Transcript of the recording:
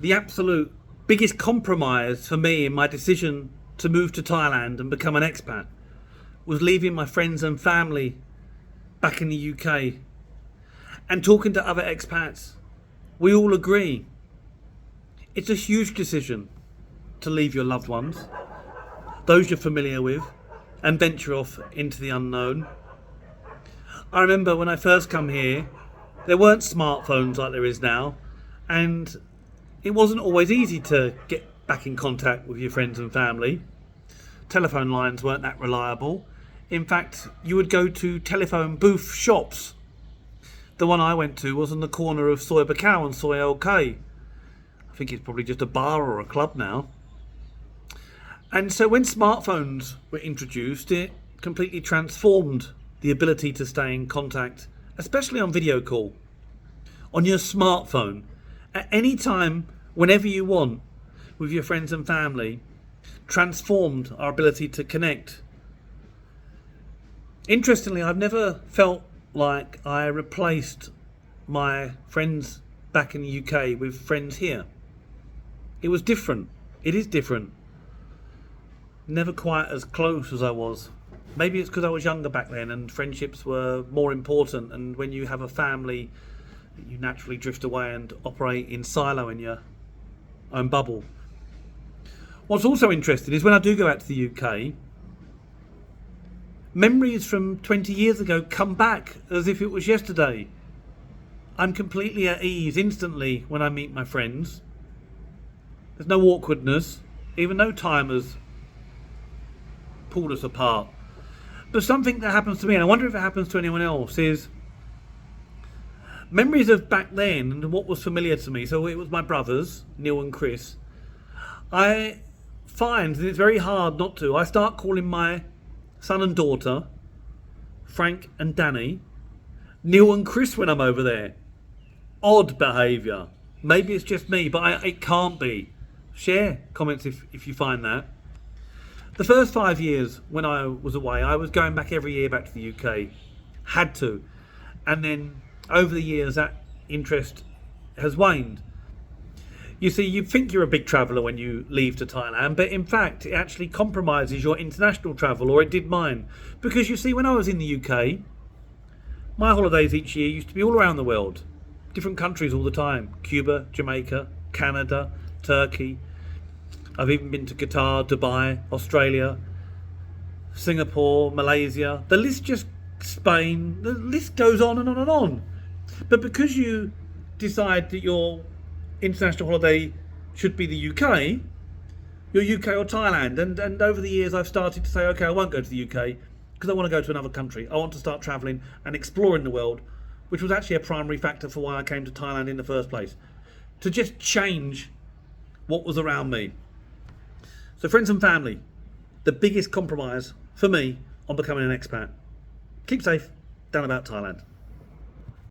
The absolute biggest compromise for me in my decision to move to Thailand and become an expat was leaving my friends and family back in the UK. And talking to other expats, we all agree it's a huge decision to leave your loved ones, those you're familiar with, and venture off into the unknown. I remember when I first come here, there weren't smartphones like there is now, and it wasn't always easy to get back in contact with your friends and family. Telephone lines weren't that reliable. In fact, you would go to telephone booth shops. The one I went to was on the corner of Soy Bacau and Soy LK. I think it's probably just a bar or a club now. And so when smartphones were introduced, it completely transformed the ability to stay in contact, especially on video call, on your smartphone, at any time, whenever you want, with your friends and family. Transformed our ability to connect. Interestingly, I've never felt like I replaced my friends back in the UK with friends here. It was different. It is different. Never quite as close as I was. Maybe it's because I was younger back then and friendships were more important, and when you have a family you naturally drift away and operate in silo in your own bubble. What's also interesting is when I do go out to the UK, memories from 20 years ago come back as if it was yesterday. I'm completely at ease instantly when I meet my friends. There's no awkwardness, even though time has pulled us apart. But something that happens to me, and I wonder if it happens to anyone else, is memories of back then and what was familiar to me. So it was my brothers, Neil and Chris. I find that it's very hard not to. I start calling my son and daughter Frank and Danny Neil and Chris when I'm over there. Odd behaviour. Maybe it's just me, but it can't be. Share comments if you find that. The first 5 years when I was away, I was going back every year back to the UK. Had to. And then over the years that interest has waned. You see, you think you're a big traveller when you leave to Thailand, but in fact it actually compromises your international travel, or it did mine. Because you see, when I was in the UK, my holidays each year used to be all around the world. Different countries all the time. Cuba, Jamaica, Canada, Turkey. I've even been to Qatar, Dubai, Australia, Singapore, Malaysia. The list just, Spain, the list goes on and on and on. But because you decide that your international holiday should be the UK, you're UK or Thailand. And over the years I've started to say, okay, I won't go to the UK because I want to go to another country. I want to start travelling and exploring the world, which was actually a primary factor for why I came to Thailand in the first place. To just change what was around me. So friends and family, the biggest compromise for me on becoming an expat. Keep safe, down about Thailand.